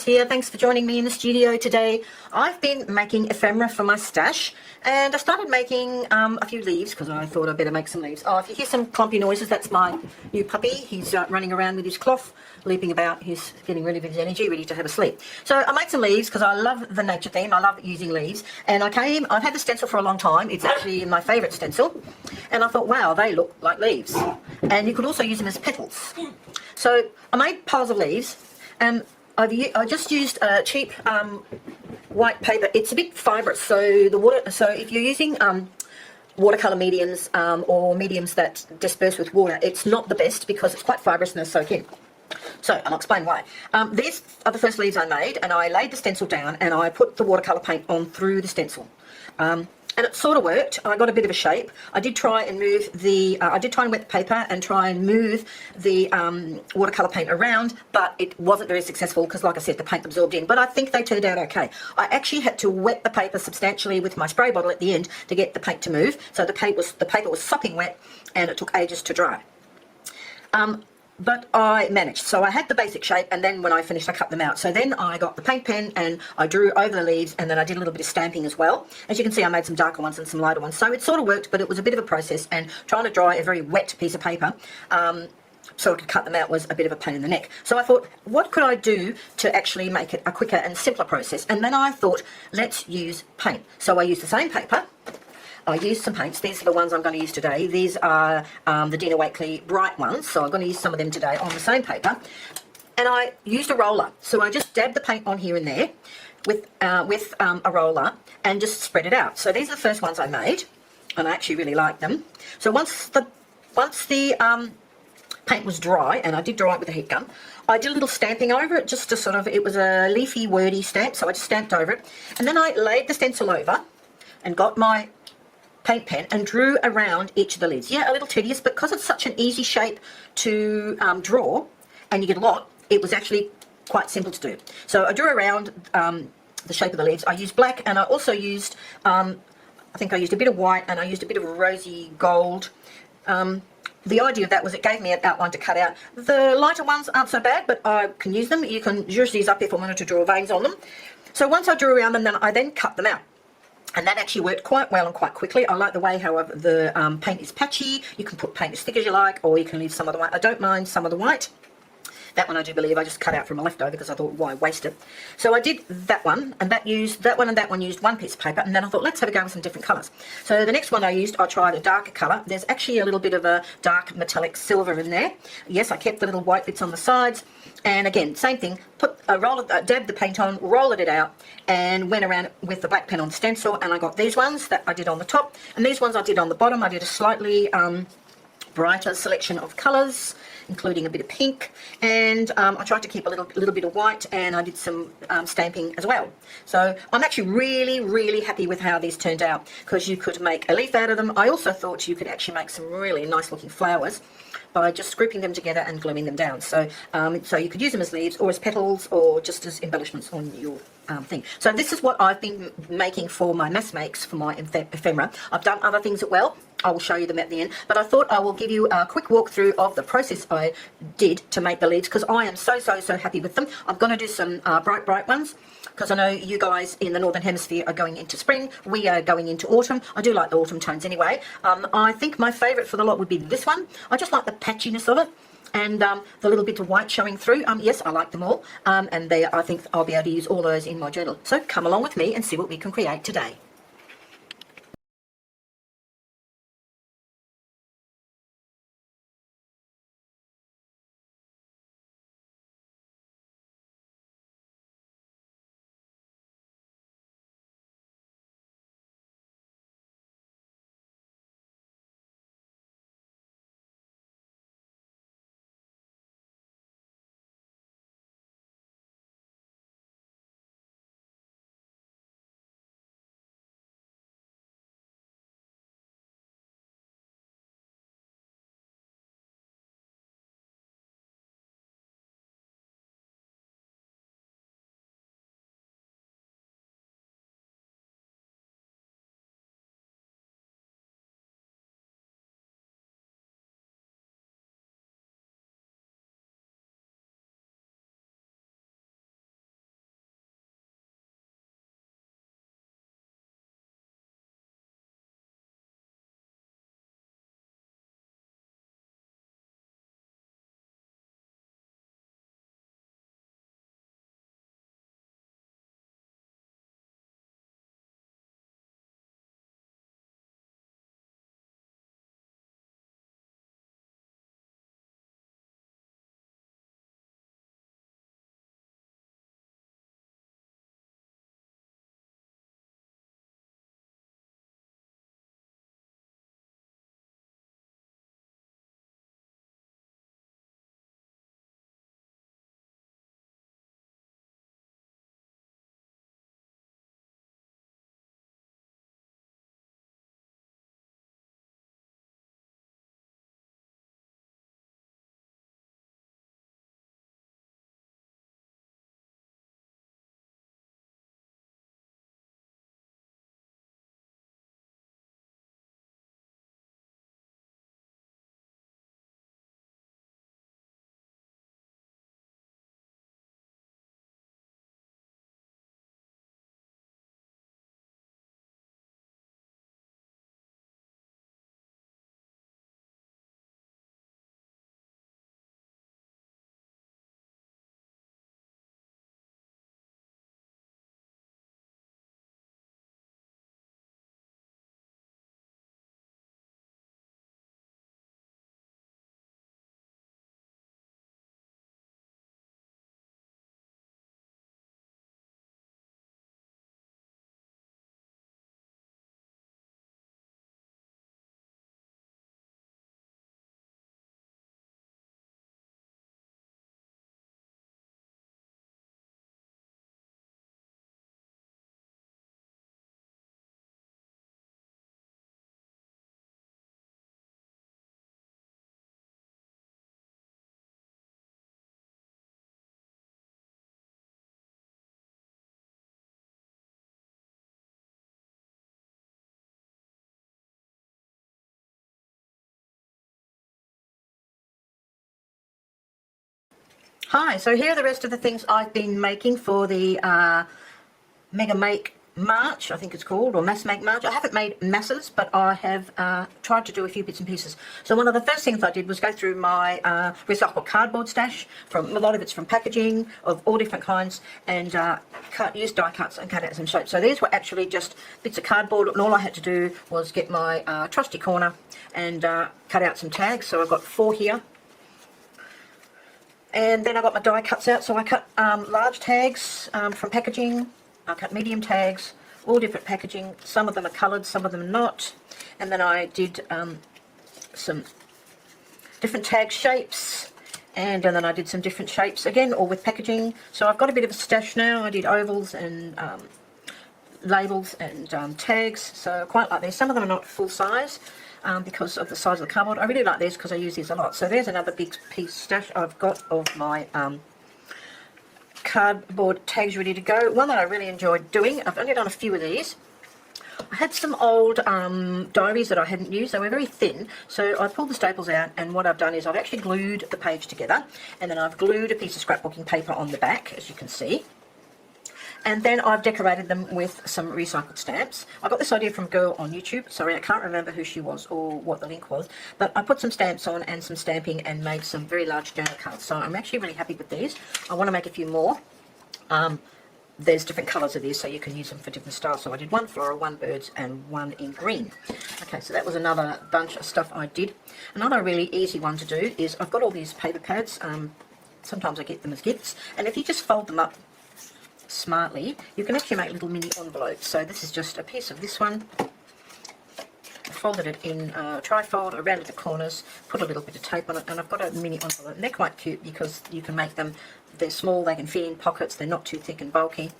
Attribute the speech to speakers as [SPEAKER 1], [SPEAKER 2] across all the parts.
[SPEAKER 1] here. Thanks for joining me in the studio today. I've been making ephemera for my stash, and I started making a few leaves because I thought I'd better make some leaves. Oh, if you hear some clumpy noises, that's my new puppy. He's running around with his cloth, leaping about. He's getting rid of his energy, ready to have a sleep. So I made some leaves because I love the nature theme. I love using leaves, and I've had the stencil for a long time. It's actually my favourite stencil, and I thought, wow, they look like leaves, and you could also use them as petals. So I made piles of leaves, and I just used cheap white paper. It's a bit fibrous, so if you're using watercolour mediums or mediums that disperse with water, it's not the best because it's quite fibrous and they soak in. So I'll explain why. These are the first leaves I made, and I laid the stencil down and I put the watercolour paint on through the stencil. And it sort of worked. I got a bit of a shape. I did try and move I did try and wet the paper and try and move the watercolour paint around, but it wasn't very successful because, like I said, the paint absorbed in. But I think they turned out okay. I actually had to wet the paper substantially with my spray bottle at the end to get the paint to move. So the paper was sopping wet, and it took ages to dry. But I managed. So I had the basic shape, and then when I finished, I cut them out. So then I got the paint pen and I drew over the leaves, and then I did a little bit of stamping as well. As you can see, I made some darker ones and some lighter ones. So it sort of worked, but it was a bit of a process, and trying to dry a very wet piece of paper so I could cut them out was a bit of a pain in the neck. So I thought, what could I do to actually make it a quicker and simpler process? And then I thought, let's use paint. So I used the same paper. I used some paints. These are the ones I'm going to use today. These are the Dina Wakley bright ones, so I'm going to use some of them today on the same paper. And I used a roller, so I just dabbed the paint on here and there with a roller and just spread it out. So these are the first ones I made, and I actually really like them. So once the paint was dry, and I did dry it with a heat gun, I did a little stamping over it just to sort of, it was a leafy, wordy stamp, so I just stamped over it. And then I laid the stencil over and got my paint pen and drew around each of the leaves. Yeah, a little tedious, but because it's such an easy shape to draw, and you get a lot, it was actually quite simple to do. So I drew around the shape of the leaves. I used black, and I also used, I think I used a bit of white, and I used a bit of rosy gold. The idea of that was it gave me an outline to cut out. The lighter ones aren't so bad, but I can use them. You can use these up if I wanted to draw veins on them. So once I drew around them, then I cut them out. And that actually worked quite well and quite quickly. I like the way, however, the paint is patchy. You can put paint as thick as you like, or you can leave some of the white. I don't mind some of the white. That one I do believe I just cut out from a leftover because I thought, why waste it? So I did that one, and that one and that one used one piece of paper, and then I thought, let's have a go with some different colours. So the next one I tried a darker colour. There's actually a little bit of a dark metallic silver in there. Yes, I kept the little white bits on the sides. And again, same thing, dabbed the paint on, rolled it out, and went around with the black pen on stencil, and I got these ones that I did on the top, and these ones I did on the bottom. I did a slightly brighter selection of colours, including a bit of pink, and I tried to keep a little bit of white, and I did some stamping as well. So I'm actually really, really happy with how these turned out, because you could make a leaf out of them. I also thought you could actually make some really nice looking flowers by just grouping them together and gluing them down. So so you could use them as leaves or as petals or just as embellishments on your thing. So this is what I've been making for my mass makes for my ephemera. I've done other things as well. I will show you them at the end, but I thought I will give you a quick walkthrough of the process I did to make the leaves, because I am so happy with them. I'm going to do some bright ones, because I know you guys in the Northern Hemisphere are going into spring. We are going into autumn. I do like the autumn tones anyway. I think my favourite for the lot would be this one. I just like the patchiness of it, and the little bit of white showing through. Yes, I like them all, and I think I'll be able to use all those in my journal. So come along with me and see what we can create today. Hi, so here are the rest of the things I've been making for the Mega Make March, I think it's called, or Mass Make March. I haven't made masses, but I have tried to do a few bits and pieces. So one of the first things I did was go through my recycled cardboard stash. From a lot of it's from packaging of all different kinds, and use die cuts and cut out some shapes. So these were actually just bits of cardboard, and all I had to do was get my trusty corner and cut out some tags. So I've got 4 here. And then I got my die cuts out, so I cut large tags from packaging. I cut medium tags, all different packaging. Some of them are coloured, some of them are not. And then I did some different tag shapes, and then I did some different shapes again, all with packaging. So I've got a bit of a stash now. I did ovals and labels and tags, so I quite like these. Some of them are not full size because of the size of the cardboard. I really like these because I use these a lot. So there's another big piece stash I've got of my cardboard tags ready to go. One that I really enjoyed doing, I've only done a few of these. I had some old diaries that I hadn't used. They were very thin, so I pulled the staples out, and what I've done is I've actually glued the page together, and then I've glued a piece of scrapbooking paper on the back, as you can see. And then I've decorated them with some recycled stamps. I got this idea from a girl on YouTube. Sorry, I can't remember who she was or what the link was. But I put some stamps on and some stamping and made some very large journal cards. So I'm actually really happy with these. I want to make a few more. There's different colours of these, so you can use them for different styles. So I did 1 floral, 1 birds, and 1 in green. Okay, so that was another bunch of stuff I did. Another really easy one to do is I've got all these paper pads. Sometimes I get them as gifts. And if you just fold them up smartly, you can actually make little mini envelopes. So this is just a piece of this one. I folded it in trifold around the corners, put a little bit of tape on it, and I've got a mini envelope. And they're quite cute because you can make them, they're small, they can fit in pockets, they're not too thick and bulky,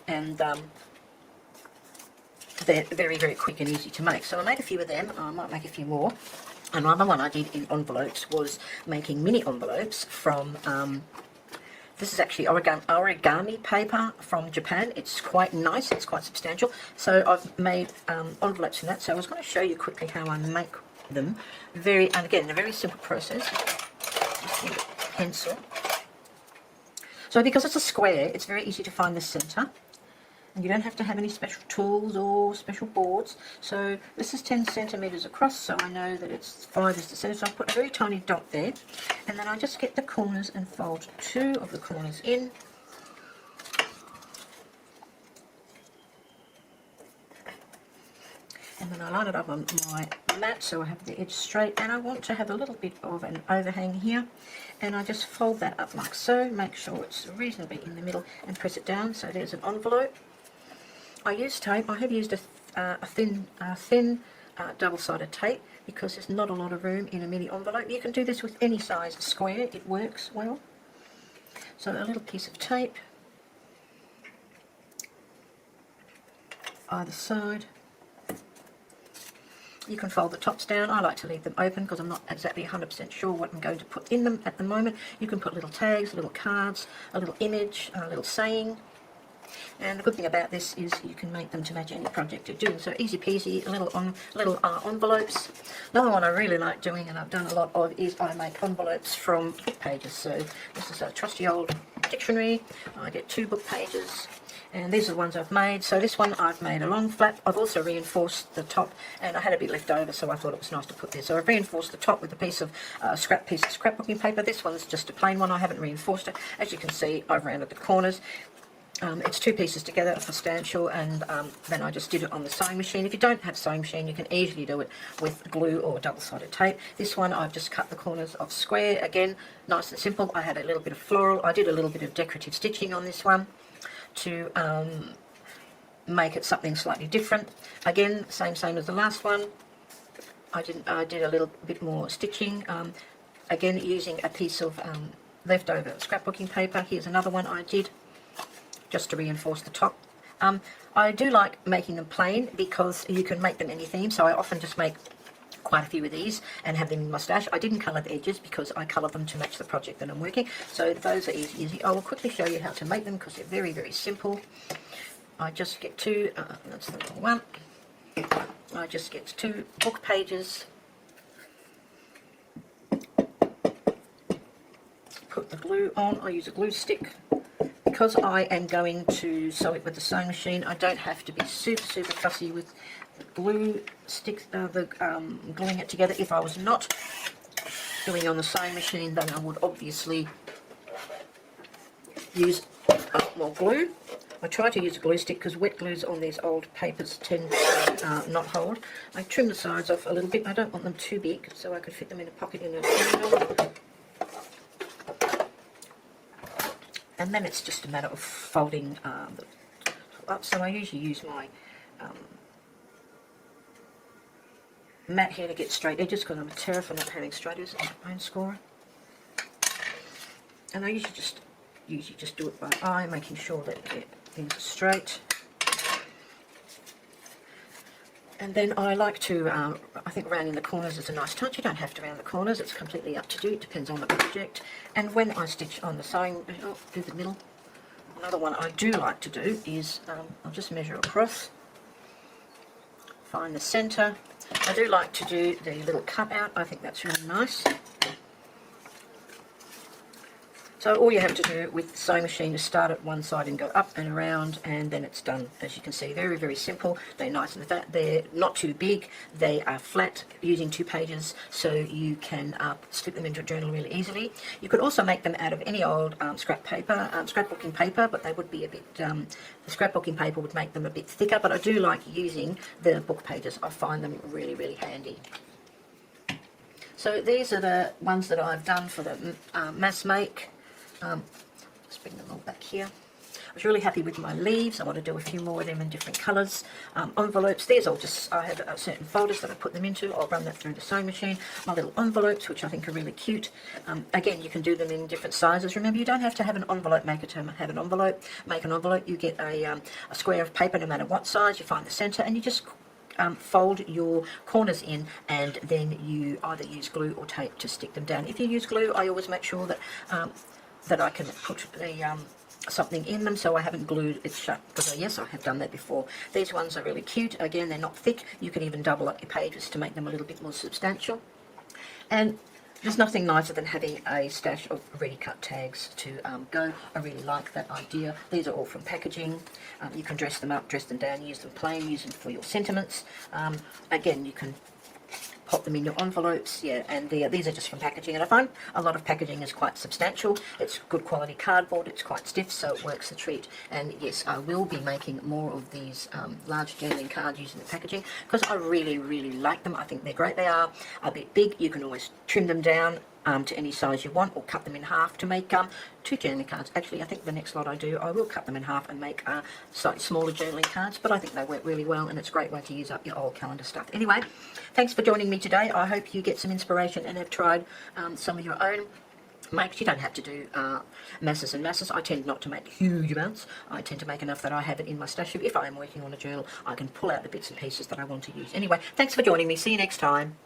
[SPEAKER 1] and they're very, very quick and easy to make. So I made a few of them. I might make a few more. Another one I did in envelopes was making mini envelopes from this is actually origami paper from Japan. It's quite nice, it's quite substantial. So I've made envelopes from that. So I was going to show you quickly how I make them. And again, a very simple process. Just need a pencil. So because it's a square, it's very easy to find the centre. And you don't have to have any special tools or special boards. So this is 10 centimetres across, so I know that it's 5 is the centre. So I put a very tiny dot there, and then I just get the corners and fold 2 of the corners in. And then I line it up on my mat so I have the edge straight, and I want to have a little bit of an overhang here, and I just fold that up like so, make sure it's reasonably in the middle, and press it down. So there's an envelope. I use tape. I have used a thin double-sided tape because there's not a lot of room in a mini envelope. You can do this with any size square, it works well. So a little piece of tape either side. You can fold the tops down. I like to leave them open because I'm not exactly 100% sure what I'm going to put in them at the moment. You can put little tags, little cards, a little image, a little saying. And the good thing about this is you can make them to match any project you're doing. So easy peasy, little envelopes. Another one I really like doing, and I've done a lot of, is I make envelopes from book pages. So this is a trusty old dictionary. I get 2 book pages, and these are the ones I've made. So this one I've made a long flap. I've also reinforced the top, and I had a bit left over, so I thought it was nice to put this. So I've reinforced the top with a piece of scrapbooking paper. This one's just a plain one. I haven't reinforced it. As you can see, I've rounded the corners. It's 2 pieces together for stanchial, and then I just did it on the sewing machine. If you don't have a sewing machine, you can easily do it with glue or double-sided tape. This one I've just cut the corners off square. Again, nice and simple. I had a little bit of floral. I did a little bit of decorative stitching on this one to make it something slightly different. Again, same as the last one. I did a little bit more stitching. Again, using a piece of leftover scrapbooking paper. Here's another one I did, just to reinforce the top. I do like making them plain because you can make them any theme, so I often just make quite a few of these and have them in my stash. I didn't colour the edges because I colour them to match the project that I'm working, so those are easy. I will quickly show you how to make them because they're very, very simple. I just get 2, that's the little one, I just get 2 book pages, put the glue on, I use a glue stick. Because I am going to sew it with the sewing machine, I don't have to be super fussy with the glue stick, gluing it together. If I was not doing it on the sewing machine, then I would obviously use more glue. I try to use a glue stick because wet glues on these old papers tend to not hold. I trim the sides off a little bit. I don't want them too big, so I could fit them in a pocket in a journal. And then it's just a matter of folding the top up. So I usually use my mat here to get straight edges because I'm terrified of having straight edges on my bone scorer. And I usually just do it by eye, making sure that things are straight. And then I like to, I think rounding the corners is a nice touch. You don't have to round the corners, it's completely up to you, it depends on the project. And when I stitch on the sewing, do the middle. Another one I do like to do is, I'll just measure across, find the centre. I do like to do the little cutout, I think that's really nice. So all you have to do with the sewing machine is start at one side and go up and around, and then it's done. As you can see, very simple. They're nice and fat. They're not too big. They are flat, using 2 pages, so you can slip them into a journal really easily. You could also make them out of any old scrap paper, scrapbooking paper, but they would be a bit, the scrapbooking paper would make them a bit thicker, but I do like using the book pages. I find them really handy. So these are the ones that I've done for the mass make. Just bring them all back here. I was really happy with my leaves. I want to do a few more of them in different colours. Envelopes, these all just, I have certain folders that I put them into. I'll run that through the sewing machine. My little envelopes, which I think are really cute. Again, you can do them in different sizes. Remember, you don't have to have an envelope maker to have an envelope. Make an envelope. You get a square of paper, no matter what size. You find the centre, and you just fold your corners in, and then you either use glue or tape to stick them down. If you use glue, I always make sure that that I can put the something in them so I haven't glued it shut, because yes, I have done that before. These ones are really cute. Again, they're not thick. You can even double up your pages to make them a little bit more substantial. And there's nothing nicer than having a stash of ready cut tags to go. I really like that idea. These are all from packaging. You can dress them up, dress them down, use them plain, use them for your sentiments. Again, you can pop them in your envelopes, yeah, and these are just from packaging, and I find a lot of packaging is quite substantial. It's good quality cardboard, it's quite stiff, so it works a treat. And yes, I will be making more of these large journaling cards using the packaging, because I really like them. I think they're great. They are a bit big. You can always trim them down to any size you want, or cut them in half to make 2 journaling cards. Actually, I think the next lot I do, I will cut them in half and make slightly smaller journaling cards, but I think they work really well, and it's a great way to use up your old calendar stuff. Anyway, thanks for joining me today. I hope you get some inspiration and have tried some of your own makes. You don't have to do masses and masses. I tend not to make huge amounts. I tend to make enough that I have it in my stash. If I am working on a journal, I can pull out the bits and pieces that I want to use. Anyway, thanks for joining me. See you next time.